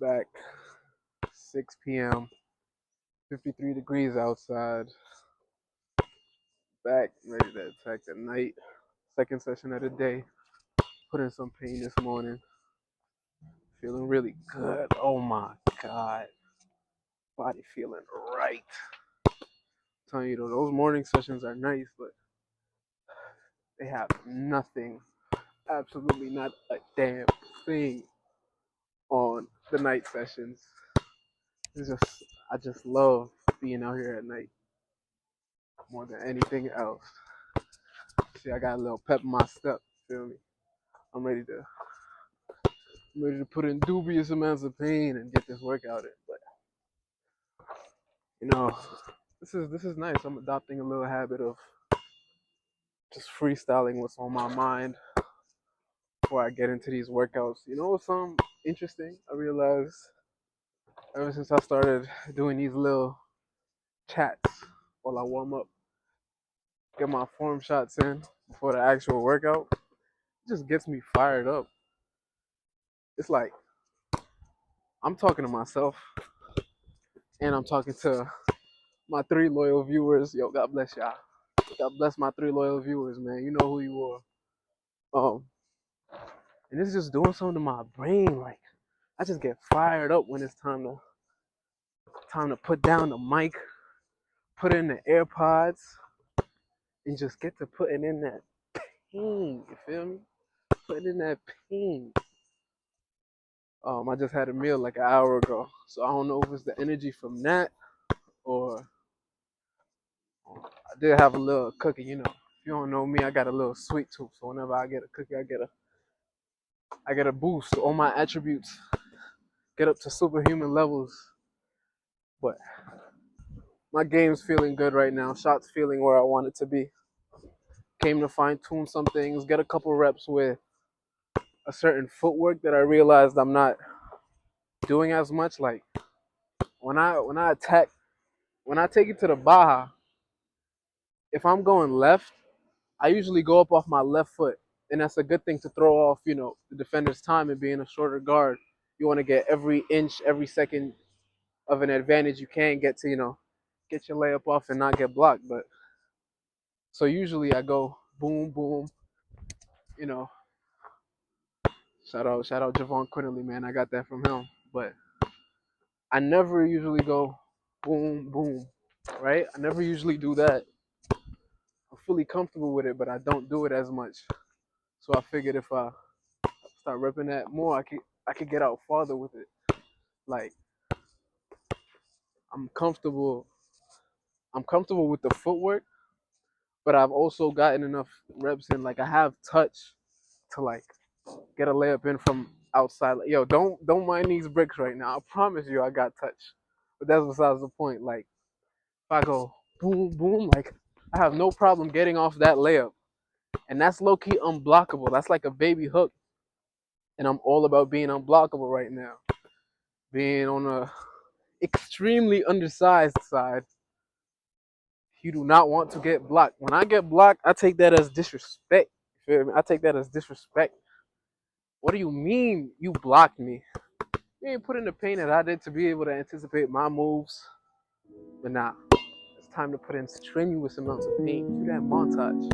back, 6 p.m., 53 degrees outside. Back, ready to attack the night. Second session of the day. Put in some pain this morning. Feeling really good. Oh my God. Body feeling right. I'm telling you, those morning sessions are nice, but they have nothing, absolutely not a damn thing on the night sessions. I just love being out here at night more than anything else. See, I got a little pep in my step. Feel me? I'm ready to put in dubious amounts of pain and get this workout in. But you know, this is nice. I'm adopting a little habit of just freestyling what's on my mind before I get into these workouts. You know what's interesting? I realized ever since I started doing these little chats while I warm up, get my form shots in before the actual workout, it just gets me fired up. It's like I'm talking to myself and I'm talking to my 3 loyal viewers. Yo, God bless y'all. God bless my 3 loyal viewers, man. You know who you are. And it's just doing something to my brain. Like I just get fired up when it's time to put down the mic, put in the AirPods, and just get to putting in that pain. You feel me? Putting in that pain. I just had a meal like an hour ago, so I don't know if it's the energy from that or I did have a little cookie. You know, if you don't know me, I got a little sweet tooth. So whenever I get a cookie, I get a boost. All my attributes get up to superhuman levels. But my game's feeling good right now. Shots feeling where I want it to be. Came to fine tune some things, get a couple reps with a certain footwork that I realized I'm not doing as much. Like when I attack, when I take it to the Baja, if I'm going left, I usually go up off my left foot, and that's a good thing to throw off, the defender's time and being a shorter guard. You want to get every inch, every second of an advantage you can get to, get your layup off and not get blocked. But so usually I go boom, boom, you know. Shout out Javon Quinterly, man. I got that from him. But I never usually go boom, boom, right? I never usually do that. I'm fully comfortable with it, but I don't do it as much. So I figured if I start repping that more, I could get out farther with it. Like I'm comfortable. I'm comfortable with the footwork, but I've also gotten enough reps in. Like I have touch to like get a layup in from outside. Like, yo, don't mind these bricks right now. I promise you, I got touch. But that's besides the point. Like if I go boom, boom, like I have no problem getting off that layup, and that's low key unblockable. That's like a baby hook, and I'm all about being unblockable right now. Being on a extremely undersized side, you do not want to get blocked. When I get blocked, I take that as disrespect. You feel me? I take that as disrespect. What do you mean you blocked me? You ain't put in the pain that I did to be able to anticipate my moves. But nah, it's time to put in strenuous amounts of pain. Do that montage.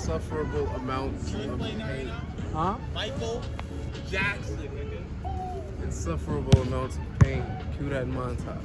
insufferable amounts of pain. Huh? Michael Jackson, nigga. Insufferable amounts of pain. Cue that montage.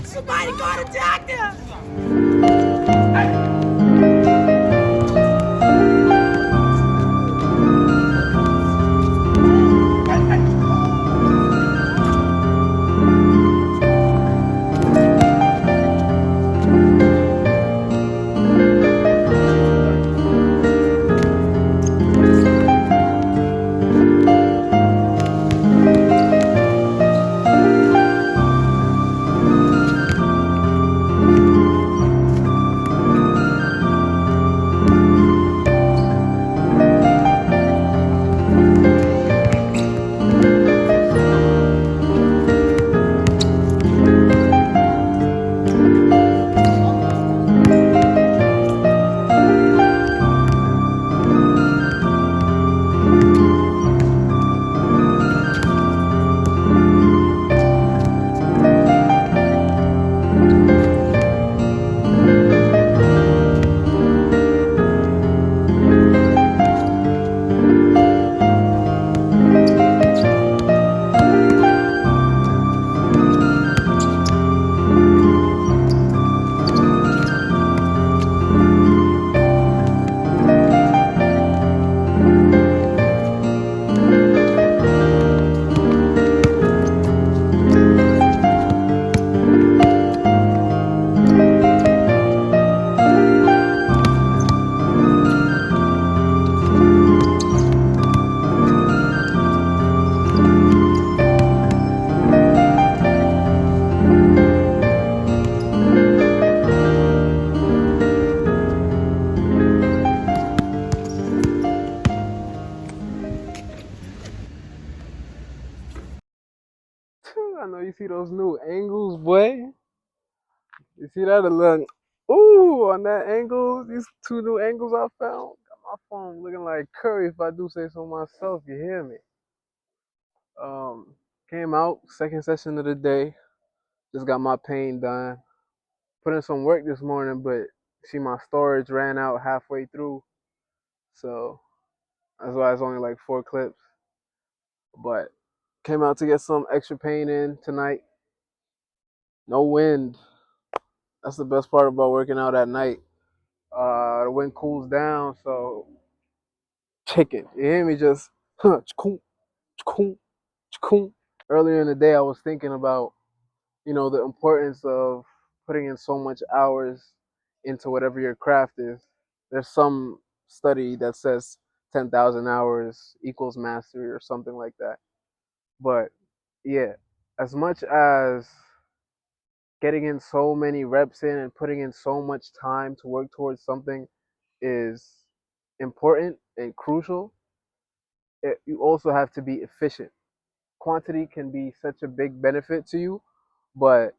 Somebody got a doctor! I know you see those new angles, boy. You see that? Look, ooh, on that angle, these two new angles I found. Got my phone looking like Curry, if I do say so myself. You hear me? Um, Came out second session of the day. Just got my paint done. Put in some work this morning, but see my storage ran out halfway through, so that's why it's only like 4 clips. But came out to get some extra paint in tonight. No wind. That's the best part about working out at night. The wind cools down, so chicken. You hear me? Just chkoom, chkoom, chkoom. Earlier in the day, I was thinking about the importance of putting in so much hours into whatever your craft is. There's some study that says 10,000 hours equals mastery or something like that. But yeah, as much as getting in so many reps in and putting in so much time to work towards something is important and crucial, you also have to be efficient. Quantity can be such a big benefit to you, but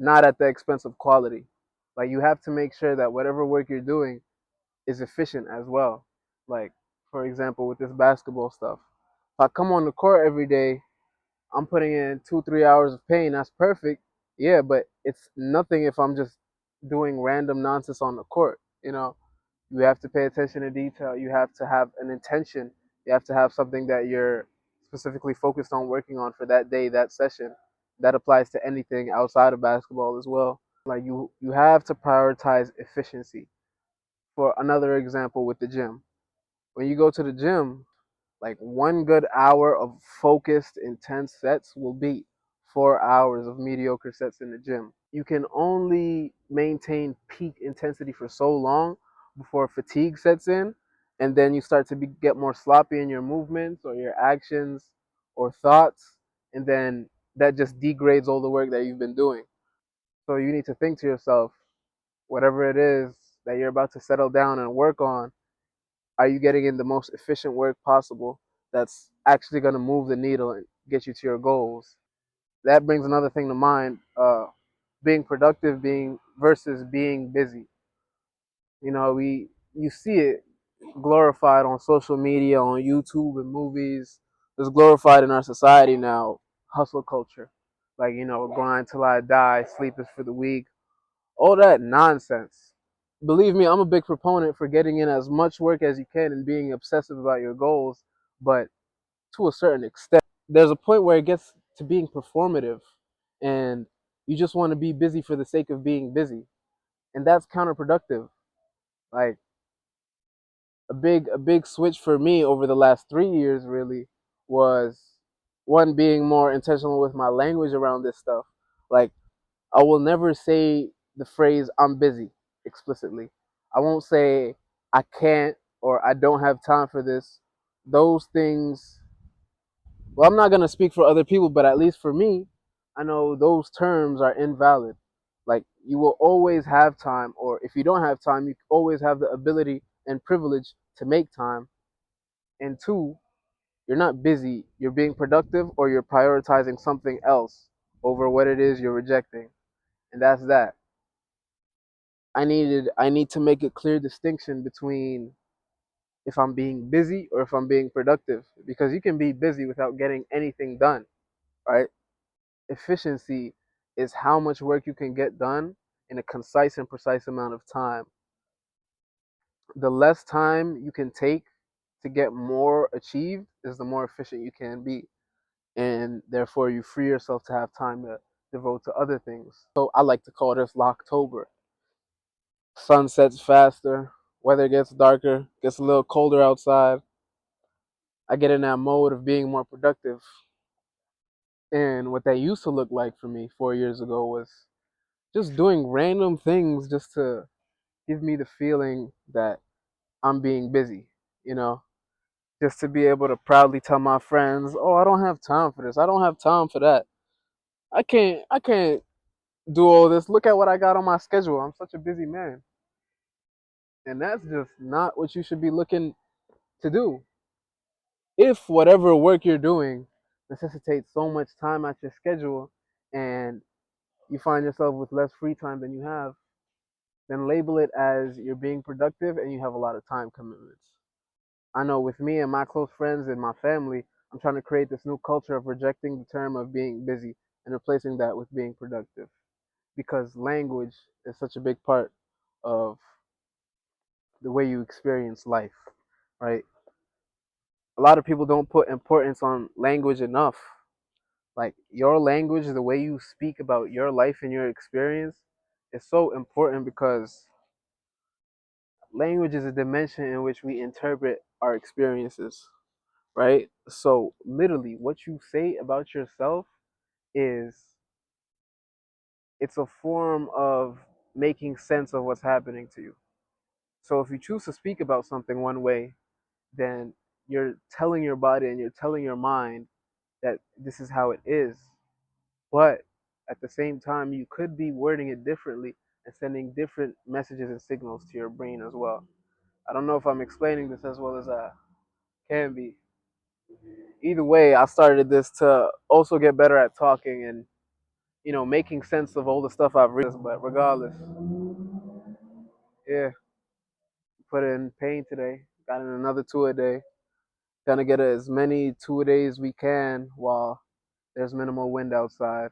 not at the expense of quality. Like you have to make sure that whatever work you're doing is efficient as well. Like for example, with this basketball stuff, if I come on the court every day, I'm putting in 2-3 hours of pain. That's perfect. Yeah, but it's nothing if I'm just doing random nonsense on the court. You have to pay attention to detail. You have to have an intention. You have to have something that you're specifically focused on working on for that day, that session. That applies to anything outside of basketball as well. Like you have to prioritize efficiency. For another example with the gym, when you go to the gym, like one good hour of focused, intense sets will beat 4 hours of mediocre sets in the gym. You can only maintain peak intensity for so long before fatigue sets in, and then you start to get more sloppy in your movements or your actions or thoughts, and then that just degrades all the work that you've been doing. So you need to think to yourself, whatever it is that you're about to settle down and work on, are you getting in the most efficient work possible that's actually going to move the needle and get you to your goals? That brings another thing to mind, being productive being versus being busy. You see it glorified on social media, on YouTube and movies. It's glorified in our society now, hustle culture. Like, grind till I die, sleep is for the weak, all that nonsense. Believe me, I'm a big proponent for getting in as much work as you can and being obsessive about your goals, but to a certain extent. There's a point where it gets to being performative and you just want to be busy for the sake of being busy. And that's counterproductive. Like a big switch for me over the last 3 years really was one, being more intentional with my language around this stuff. Like, I will never say the phrase "I'm busy" explicitly. I won't say "I can't" or "I don't have time for this." Those things, well, I'm not going to speak for other people, but at least for me, I know those terms are invalid. Like, you will always have time, or if you don't have time, you always have the ability and privilege to make time. And two, you're not busy, you're being productive, or you're prioritizing something else over what it is you're rejecting. And that's that. I need to make a clear distinction between if I'm being busy or if I'm being productive, because you can be busy without getting anything done, right? Efficiency is how much work you can get done in a concise and precise amount of time. The less time you can take to get more achieved is the more efficient you can be, and therefore you free yourself to have time to devote to other things. So I like to call this Locktober. Sun sets faster, weather gets darker, gets a little colder outside. I get in that mode of being more productive. And what that used to look like for me 4 years ago was just doing random things just to give me the feeling that I'm being busy, you know, just to be able to proudly tell my friends, "Oh, I don't have time for this. I don't have time for that. I can't do all this. Look at what I got on my schedule. I'm such a busy man." And that's just not what you should be looking to do. If whatever work you're doing necessitates so much time at your schedule and you find yourself with less free time than you have, then label it as you're being productive and you have a lot of time commitments. I know with me and my close friends and my family, I'm trying to create this new culture of rejecting the term of being busy and replacing that with being productive, because language is such a big part of the way you experience life, right? A lot of people don't put importance on language enough. Like, your language, the way you speak about your life and your experience, is so important because language is a dimension in which we interpret our experiences, right? So, literally, what you say about yourself is it's a form of making sense of what's happening to you. So, if you choose to speak about something one way, then you're telling your body and you're telling your mind that this is how it is. But at the same time, you could be wording it differently and sending different messages and signals to your brain as well. I don't know if I'm explaining this as well as I can be. Either way, I started this to also get better at talking and, making sense of all the stuff I've read. But regardless, yeah, put in pain today. Got in another two a day. Gonna get as many two a days we can while there's minimal wind outside.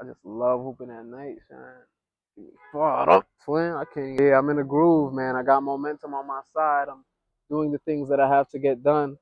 I just love hooping at night, son. Fuck up, twin. I can't. Yeah, I'm in a groove, man. I got momentum on my side. I'm doing the things that I have to get done.